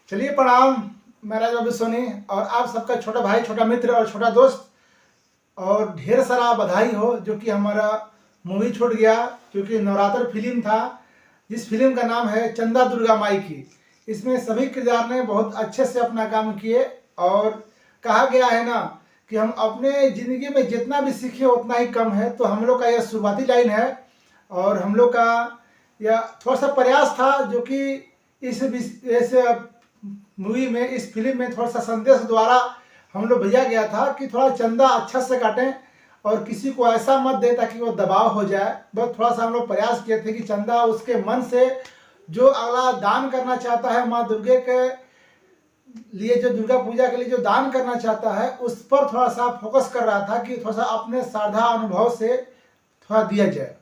चलिए प्रणाम। मैं राजा बाबू सोनी और आप सबका छोटा भाई, छोटा मित्र और छोटा दोस्त। और ढेर सारा बधाई हो जो कि हमारा मूवी छूट गया, क्योंकि नवरात्र फिल्म था जिस फिल्म का नाम है चंदा दुर्गा माई की। इसमें सभी किरदार ने बहुत अच्छे से अपना काम किए। और कहा गया है ना कि हम अपने ज़िंदगी में जितना भी सीखे उतना ही कम है। तो हम लोग का यह शुरुआती लाइन है और हम लोग का यह थोड़ा सा प्रयास था जो कि इस मूवी में, इस फिल्म में थोड़ा सा संदेश द्वारा हम लोग भेजा गया था कि थोड़ा चंदा अच्छा से काटें और किसी को ऐसा मत दें ताकि वो दबाव हो जाए। बस थोड़ा सा हम लोग प्रयास किए थे कि चंदा उसके मन से जो अगला दान करना चाहता है माँ दुर्गे के लिए, जो दुर्गा पूजा के लिए जो दान करना चाहता है, उस पर थोड़ा सा फोकस कर रहा था कि थोड़ा सा अपने श्रद्धा अनुभव से थोड़ा दिया जाए।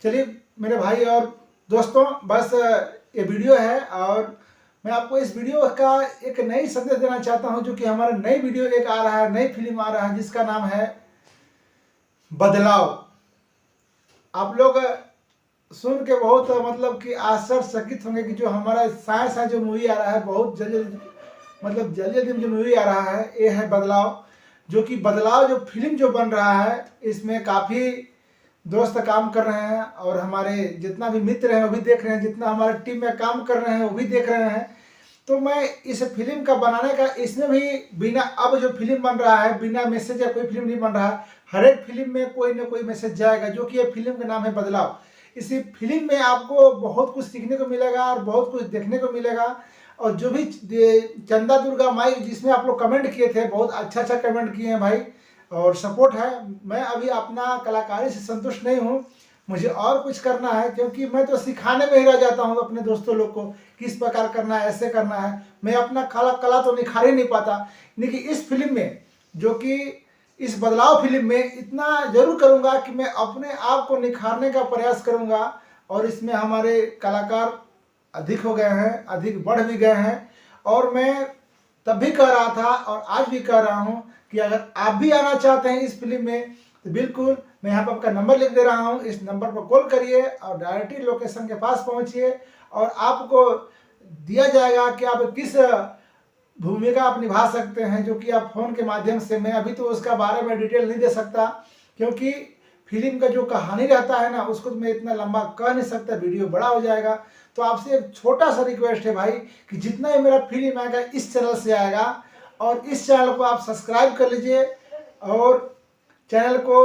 चलिए मेरे भाई और दोस्तों, बस ये वीडियो है और मैं आपको इस वीडियो का एक नई संदेश देना चाहता हूं जो कि हमारा नई वीडियो एक आ रहा है, नई फिल्म आ रहा है जिसका नाम है बदलाव। आप लोग सुन के बहुत मतलब कि आश्चर्यचकित होंगे कि जो हमारा साइंस है, जो मूवी आ रहा है बहुत जल्दी, मतलब जल्दी जल्दी जो मूवी आ रहा है ये है बदलाव। जो कि बदलाव जो फिल्म जो बन रहा है, इसमें काफ़ी दोस्त काम कर रहे हैं और हमारे जितना भी मित्र हैं वो भी देख रहे हैं, जितना हमारे टीम में काम कर रहे हैं वो भी देख रहे हैं। तो मैं इस फिल्म का बनाने का, इसमें भी बिना, अब जो फिल्म बन रहा है बिना मैसेज या कोई फिल्म नहीं बन रहा है। हर एक फिल्म में कोई ना कोई मैसेज जाएगा, जो कि ये फिल्म का नाम है बदलाव। इसी फिल्म में आपको बहुत कुछ सीखने को मिलेगा और बहुत कुछ देखने को मिलेगा। और जो भी चंदा दुर्गा माई जिसमें आप लोग कमेंट किए थे, बहुत अच्छा कमेंट किए हैं भाई और सपोर्ट है। मैं अभी अपना कलाकारी से संतुष्ट नहीं हूँ, मुझे और कुछ करना है, क्योंकि मैं तो सिखाने में ही रह जाता हूँ अपने दोस्तों लोग को किस प्रकार करना है, ऐसे करना है। मैं अपना कला तो निखार ही नहीं पाता। लेकिन इस फिल्म में, जो कि इस बदलाव फिल्म में, इतना जरूर करूँगा कि मैं अपने आप को निखारने का प्रयास करूँगा। और इसमें हमारे कलाकार अधिक हो गए हैं, अधिक बढ़ भी गए हैं। और मैं तब भी कह रहा था और आज भी कह रहा हूँ कि अगर आप भी आना चाहते हैं इस फिल्म में तो बिल्कुल, मैं यहाँ पर आपका नंबर लिख दे रहा हूँ, इस नंबर पर कॉल करिए और डायरेक्टली लोकेशन के पास पहुँचिए और आपको दिया जाएगा कि आप किस भूमिका आप निभा सकते हैं, जो कि आप फ़ोन के माध्यम से। मैं अभी तो उसका बारे में डिटेल नहीं दे सकता, क्योंकि फिल्म का जो कहानी रहता है ना, उसको तो मैं इतना लंबा कह नहीं सकता, वीडियो बड़ा हो जाएगा। तो आपसे एक छोटा सा रिक्वेस्ट है भाई कि जितना ही मेरा फिल्म आएगा इस चैनल से आएगा और इस चैनल को आप सब्सक्राइब कर लीजिए और चैनल को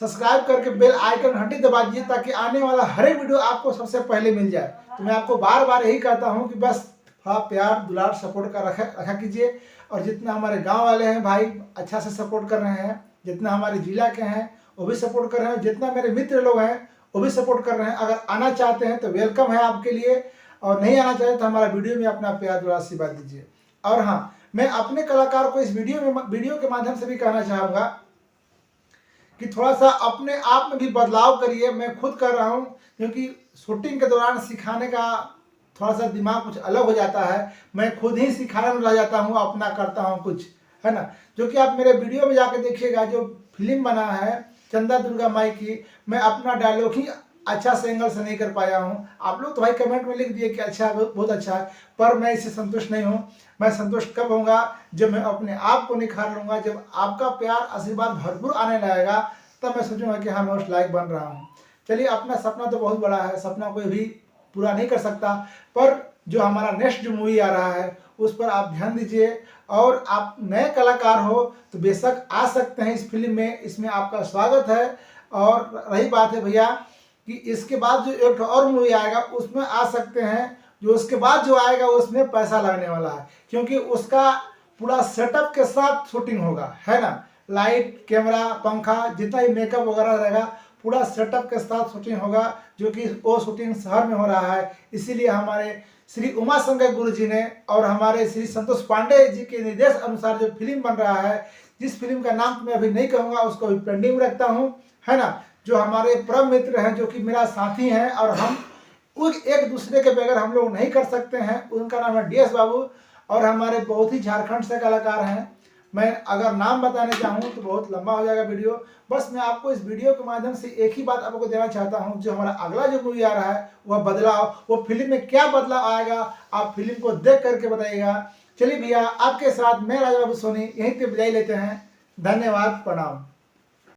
सब्सक्राइब करके बेल आइकन घंटी दबा दीजिए ताकि आने वाला हर एक वीडियो आपको सबसे पहले मिल जाए। तो मैं आपको बार बार यही कहता हूँ कि बस थोड़ा प्यार दुलार सपोर्ट का रखा कीजिए। और जितना हमारे गांव वाले हैं भाई अच्छा से सपोर्ट कर रहे हैं, जितना हमारे जिला के हैं वो भी सपोर्ट कर रहे हैं, जितना मेरे मित्र लोग हैं वो भी सपोर्ट कर रहे हैं। अगर आना चाहते हैं तो वेलकम है आपके लिए, और नहीं आना चाहते तो हमारा वीडियो में अपना प्यार दुलार आशीर्वाद दीजिए। और हाँ, मैं अपने कलाकार को इस वीडियो के माध्यम से भी कहना चाहूँगा कि थोड़ा सा अपने आप में भी बदलाव करिए। मैं खुद कर रहा हूँ, क्योंकि शूटिंग के दौरान सिखाने का थोड़ा सा दिमाग कुछ अलग हो जाता है। मैं खुद ही सिखाने में रह जाता हूँ, अपना करता हूँ कुछ, है ना। जो कि आप मेरे वीडियो में जाके देखिएगा, जो फिल्म बना है चंदा दुर्गा माई की, मैं अपना डायलॉग ही अच्छा से एंगल से नहीं कर पाया हूँ। आप लोग तो भाई कमेंट में लिख दिए कि अच्छा है, बहुत अच्छा है, पर मैं इससे संतुष्ट नहीं हूँ। मैं संतुष्ट कब होऊंगा? जब मैं अपने आप को निखार लूँगा, जब आपका प्यार आशीर्वाद भरपूर आने लगेगा, तब मैं सोचूंगा कि हाँ मैं उस लायक बन रहा हूँ। चलिए, अपना सपना तो बहुत बड़ा है, सपना कोई भी पूरा नहीं कर सकता, पर जो हमारा नेक्स्ट जो मूवी आ रहा है उस पर आप ध्यान दीजिए। और आप नए कलाकार हो तो बेशक आ सकते हैं इस फिल्म में, इसमें आपका स्वागत है। और रही बात है भैया कि इसके बाद जो एक और मूवी आएगा उसमें आ सकते हैं, जो उसके बाद जो आएगा उसमें पैसा लगने वाला है, क्योंकि उसका पूरा सेटअप के साथ शूटिंग होगा, है ना। लाइट, कैमरा, पंखा, जितना भी मेकअप वगैरह रहेगा पूरा सेटअप के साथ शूटिंग होगा, जो कि वो शूटिंग शहर में हो रहा है। इसीलिए हमारे श्री उमा शंकर गुरु जी ने और हमारे श्री संतोष पांडे जी के निर्देश अनुसार जो फिल्म बन रहा है, जिस फिल्म का नाम तो मैं अभी नहीं कहूँगा, उसको अभी पेंडिंग में रखता हूँ, है ना। जो हमारे परम मित्र हैं, जो कि मेरा साथी हैं और हम एक दूसरे के बगैर हम लोग नहीं कर सकते हैं, उनका नाम है DS बाबू। और हमारे बहुत ही झारखंड से कलाकार हैं, मैं अगर नाम बताने चाहूँ तो बहुत लंबा हो जाएगा वीडियो। बस मैं आपको इस वीडियो के माध्यम से एक ही बात आपको देना चाहता हूँ, जो हमारा अगला जो मूवी आ रहा है वह बदलाव, वो फिल्म में क्या बदलाव आएगा आप फिल्म को देख करके बताइएगा। चलिए भैया, आपके साथ मैं राजा बाबू सोनी यहीं पे विदाई लेते हैं। धन्यवाद, प्रणाम।